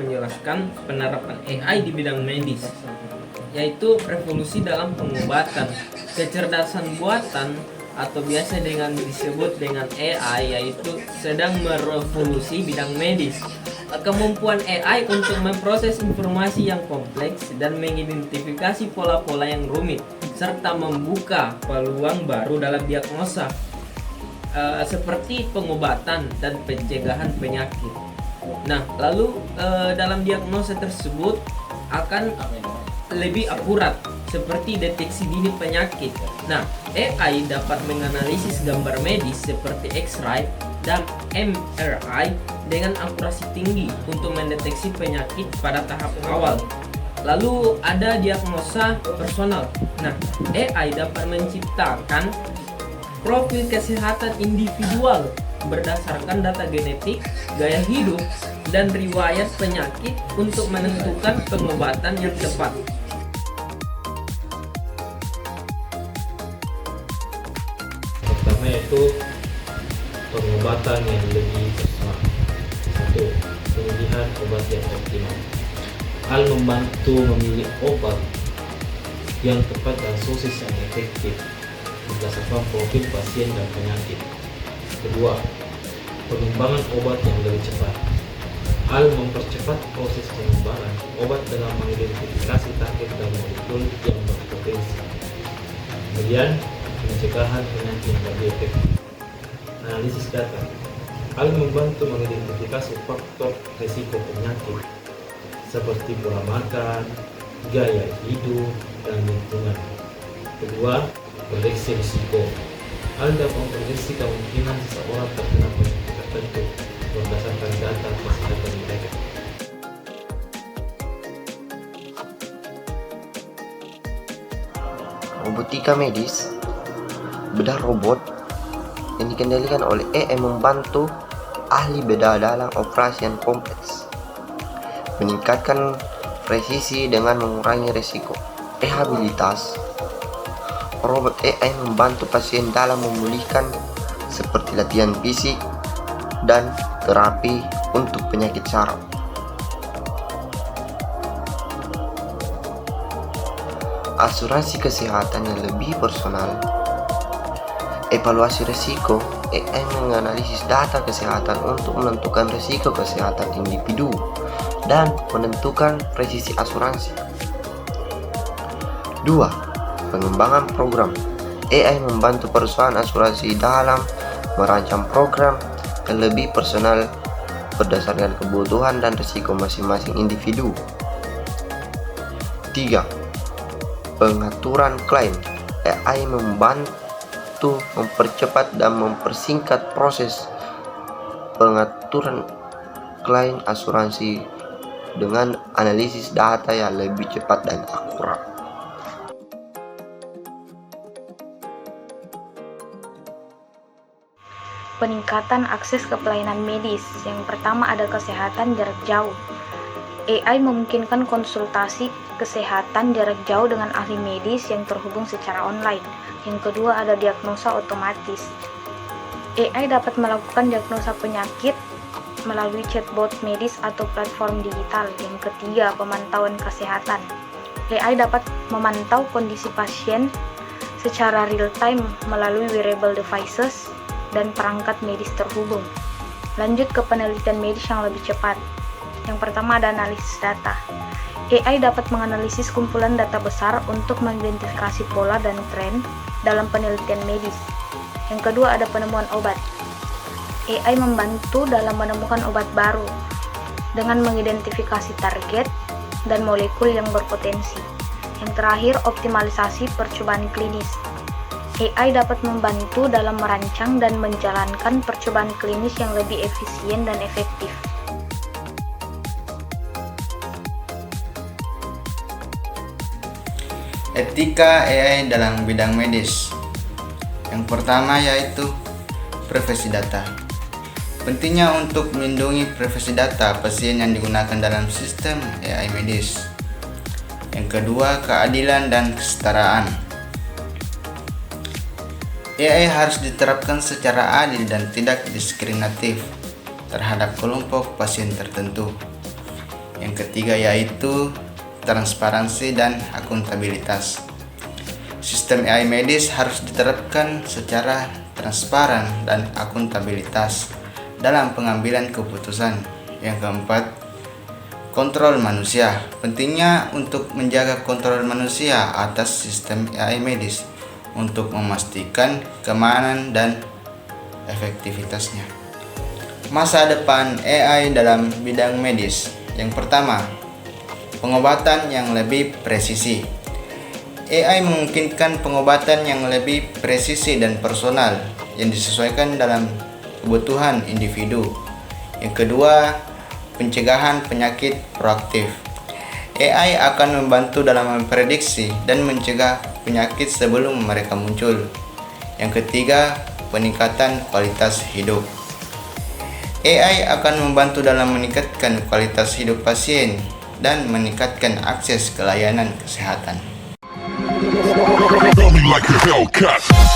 akan menjelaskan penerapan AI di bidang medis, yaitu revolusi dalam pengobatan. Kecerdasan buatan atau biasa dengan disebut dengan AI yaitu sedang merevolusi bidang medis. Kemampuan AI untuk memproses informasi yang kompleks dan mengidentifikasi pola-pola yang rumit serta membuka peluang baru dalam diagnosa seperti pengobatan dan pencegahan penyakit. Nah, lalu dalam diagnosa tersebut akan lebih akurat seperti deteksi dini penyakit. Nah, AI dapat menganalisis gambar medis seperti X-ray dan MRI dengan akurasi tinggi untuk mendeteksi penyakit pada tahap awal. Lalu ada diagnosa personal. Nah, AI dapat menciptakan profil kesehatan individual berdasarkan data genetik, gaya hidup, dan riwayat penyakit untuk menentukan pengobatan yang tepat. Pertama yaitu pengobatan yang lebih personal. 1. Pemilihan obat yang optimal. Hal membantu memilih obat yang tepat dan dosis yang efektif berdasarkan profil pasien dan penyakit. Kedua, pengembangan obat yang lebih cepat. Hal mempercepat proses pengembangan obat dengan mengidentifikasi target dan molekul yang berpotensi. Kemudian, pencegahan penyakit yang lebih efektif. Analisis data. Hal membantu mengidentifikasi faktor risiko penyakit seperti pola makan, gaya hidup, dan lingkungan. Kedua, prediksi risiko. Hal dapat memprediksi kemungkinan seseorang terkena penyakit tertentu berdasarkan data kesehatan mereka. Robotika medis, bedah robot yang dikendalikan oleh AI membantu ahli bedah dalam operasi yang kompleks, meningkatkan presisi dengan mengurangi risiko. Rehabilitas, robot AI membantu pasien dalam memulihkan seperti latihan fisik dan terapi untuk penyakit saraf. Asuransi kesehatan yang lebih personal. Evaluasi risiko, AI menganalisis data kesehatan untuk menentukan risiko kesehatan individu dan menentukan presisi asuransi. 2. Pengembangan program. AI membantu perusahaan asuransi dalam merancang program yang lebih personal berdasarkan kebutuhan dan risiko masing-masing individu. 3. Pengaturan klaim. AI membantu mempercepat dan mempersingkat proses pengaturan klaim asuransi dengan analisis data yang lebih cepat dan akurat. Peningkatan akses ke pelayanan medis. Yang pertama ada kesehatan jarak jauh. AI memungkinkan konsultasi kesehatan jarak jauh dengan ahli medis yang terhubung secara online. Yang kedua ada diagnosa otomatis. AI dapat melakukan diagnosa penyakit melalui chatbot medis atau platform digital. Yang ketiga pemantauan kesehatan. AI dapat memantau kondisi pasien secara real time melalui wearable devices dan perangkat medis terhubung. Lanjut ke penelitian medis yang lebih cepat. Yang pertama ada analisis data. AI dapat menganalisis kumpulan data besar untuk mengidentifikasi pola dan tren dalam penelitian medis. Yang kedua ada penemuan obat. AI membantu dalam menemukan obat baru dengan mengidentifikasi target dan molekul yang berpotensi. Yang terakhir optimalisasi percobaan klinis. AI dapat membantu dalam merancang dan menjalankan percobaan klinis yang lebih efisien dan efektif. Etika AI dalam bidang medis. Yang pertama yaitu privasi data. Pentingnya untuk melindungi privasi data pasien yang digunakan dalam sistem AI medis. Yang kedua, keadilan dan kesetaraan. AI harus diterapkan secara adil dan tidak diskriminatif terhadap kelompok pasien tertentu. Yang ketiga yaitu transparansi dan akuntabilitas. Sistem AI medis harus diterapkan secara transparan dan akuntabilitas dalam pengambilan keputusan. Yang keempat, kontrol manusia. Pentingnya untuk menjaga kontrol manusia atas sistem AI medis untuk memastikan keamanan dan efektivitasnya. Masa depan AI dalam bidang medis. Yang pertama, pengobatan yang lebih presisi. AI memungkinkan pengobatan yang lebih presisi dan personal yang disesuaikan dalam kebutuhan individu. Yang kedua, pencegahan penyakit proaktif. AI akan membantu dalam memprediksi dan mencegah penyakit sebelum mereka muncul. Yang ketiga, peningkatan kualitas hidup. AI akan membantu dalam meningkatkan kualitas hidup pasien dan meningkatkan akses ke layanan kesehatan. Love me like a Hellcat.